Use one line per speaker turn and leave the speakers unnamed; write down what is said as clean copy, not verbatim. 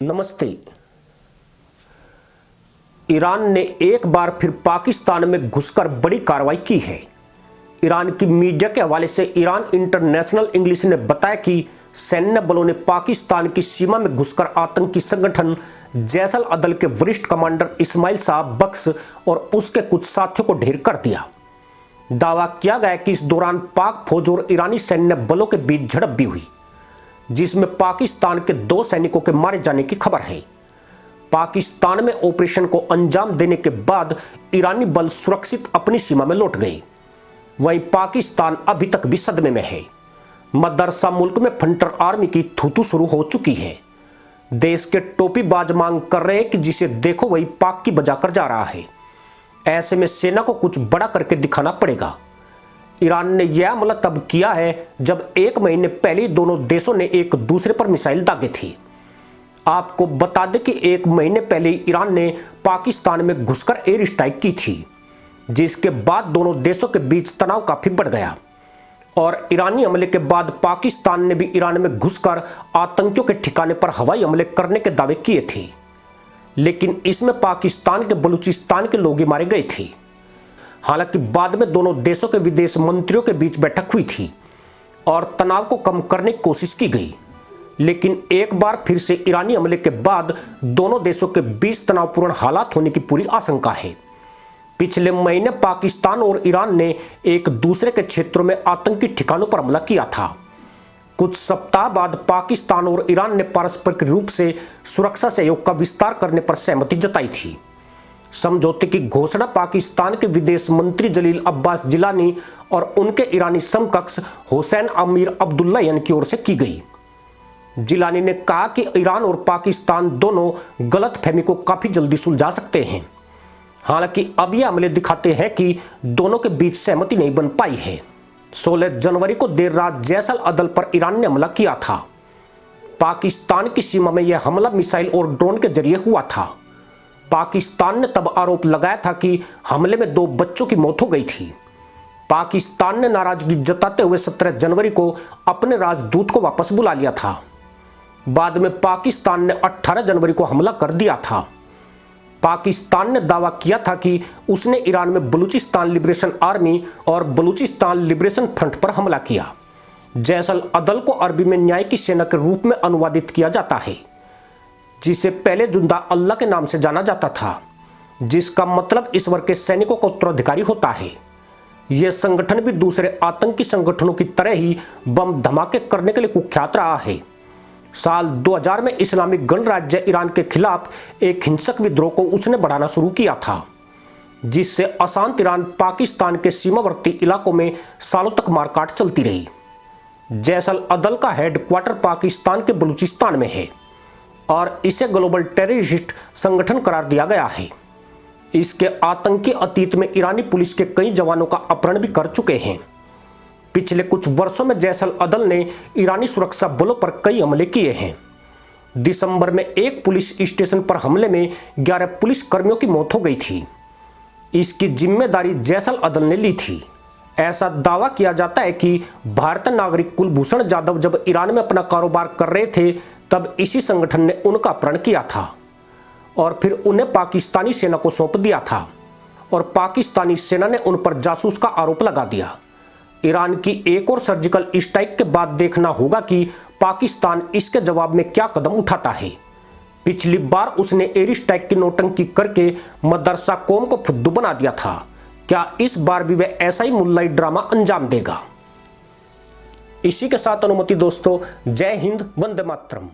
नमस्ते। ईरान ने एक बार फिर पाकिस्तान में घुसकर बड़ी कार्रवाई की है। ईरान की मीडिया के हवाले से ईरान इंटरनेशनल इंग्लिश ने बताया कि सैन्य बलों ने पाकिस्तान की सीमा में घुसकर आतंकी संगठन जैसल अदल के वरिष्ठ कमांडर इस्माइल साहब बख्श और उसके कुछ साथियों को ढेर कर दिया। दावा किया गया कि इस दौरान पाक फौज और ईरानी सैन्य बलों के बीच झड़प भी हुई, जिसमें पाकिस्तान के 2 सैनिकों के मारे जाने की खबर है। पाकिस्तान में ऑपरेशन को अंजाम देने के बाद ईरानी बल सुरक्षित अपनी सीमा में लौट गए। वहीं पाकिस्तान अभी तक भी सदमे में है। मदरसा मुल्क में फ्रंटर आर्मी की थूथू शुरू हो चुकी है। देश के टोपीबाज मांग कर रहे हैं कि जिसे देखो वही पाक की बजा कर जा रहा है। ऐसे में सेना को कुछ बड़ा करके दिखाना पड़ेगा। ईरान ने यह हमला तब किया है जब 1 महीने पहले दोनों देशों ने एक दूसरे पर मिसाइल दागे थे। आपको बता दें कि 1 महीने पहले ईरान ने पाकिस्तान में घुसकर एयर स्ट्राइक की थी, जिसके बाद दोनों देशों के बीच तनाव काफी बढ़ गया और ईरानी हमले के बाद पाकिस्तान ने भी ईरान में घुसकर आतंकियों के ठिकाने पर हवाई हमले करने के दावे किए थे, लेकिन इसमें पाकिस्तान के बलूचिस्तान के लोग ही मारे गए थे। हालांकि बाद में दोनों देशों के विदेश मंत्रियों के बीच बैठक हुई थी और तनाव को कम करने की कोशिश की गई, लेकिन एक बार फिर से ईरानी हमले के बाद दोनों देशों के बीच तनावपूर्ण हालात होने की पूरी आशंका है। पिछले महीने पाकिस्तान और ईरान ने एक दूसरे के क्षेत्रों में आतंकी ठिकानों पर हमला किया था। कुछ सप्ताह बाद पाकिस्तान और ईरान ने पारस्परिक रूप से सुरक्षा सहयोग का विस्तार करने पर सहमति जताई थी। समझौते की घोषणा पाकिस्तान के विदेश मंत्री जलील अब्बास जिलानी और उनके ईरानी समकक्ष हुसैन अमीर अब्दुल्लाहियान की ओर से की गई। जिलानी ने कहा कि ईरान और पाकिस्तान दोनों गलतफहमी को काफी जल्दी सुलझा सकते हैं। हालांकि अब यह हमले दिखाते हैं कि दोनों के बीच सहमति नहीं बन पाई है। 16 जनवरी को देर रात जैसल अदल पर ईरान ने हमला किया था। पाकिस्तान की सीमा में यह हमला मिसाइल और ड्रोन के जरिए हुआ था। पाकिस्तान ने तब आरोप लगाया था कि हमले में 2 बच्चों की मौत हो गई थी। पाकिस्तान ने नाराजगी जताते हुए 17 जनवरी को अपने राजदूत को वापस बुला लिया था। बाद में पाकिस्तान ने 18 जनवरी को हमला कर दिया था। पाकिस्तान ने दावा किया था कि उसने ईरान में बलूचिस्तान लिबरेशन आर्मी और बलूचिस्तान लिबरेशन फ्रंट पर हमला किया। जैसल अदल को अरबी में न्याय की सेना के रूप में अनुवादित किया जाता है, जिसे पहले जुंदा अल्लाह के नाम से जाना जाता था, जिसका मतलब ईश्वर के सैनिकों का उत्तराधिकारी होता है। यह संगठन भी दूसरे आतंकी संगठनों की तरह ही बम धमाके करने के लिए कुख्यात रहा है। साल 2000 में इस्लामिक गणराज्य ईरान के खिलाफ एक हिंसक विद्रोह को उसने बढ़ाना शुरू किया था, जिससे अशांत ईरान पाकिस्तान के सीमावर्ती इलाकों में सालों तक मारकाट चलती रही। जैसल अदल का हेडक्वार्टर पाकिस्तान के बलूचिस्तान में है और इसे ग्लोबल टेररिस्ट संगठन करार दिया गया है। इसके आतंकी अतीत में ईरानी पुलिस के कई जवानों का अपहरण भी कर चुके हैं। पिछले कुछ वर्षों में जैसल अदल ने ईरानी सुरक्षा बलों पर कई हमले किए हैं। दिसंबर में एक पुलिस स्टेशन पर हमले में 11 पुलिस कर्मियों की मौत हो गई थी। इसकी जिम्मेदारी जैसल अदल ने ली थी। ऐसा दावा किया जाता है कि भारतीय नागरिक कुलभूषण जाधव जब ईरान में अपना कारोबार कर रहे थे, तब इसी संगठन ने उनका अपहरण किया था और फिर उन्हें पाकिस्तानी सेना को सौंप दिया था और पाकिस्तानी सेना ने उन पर जासूस का आरोप लगा दिया। ईरान की एक और सर्जिकल स्ट्राइक के बाद देखना होगा कि पाकिस्तान इसके जवाब में क्या कदम उठाता है। पिछली बार उसने एयर स्ट्राइक की नौटंकी करके मदरसा कौम को फुद्दू बना दिया था। क्या इस बार भी वह ऐसा ही मुल्लाई ड्रामा अंजाम देगा? इसी के साथ अनुमति दोस्तों, जय हिंद, वंदे मातरम।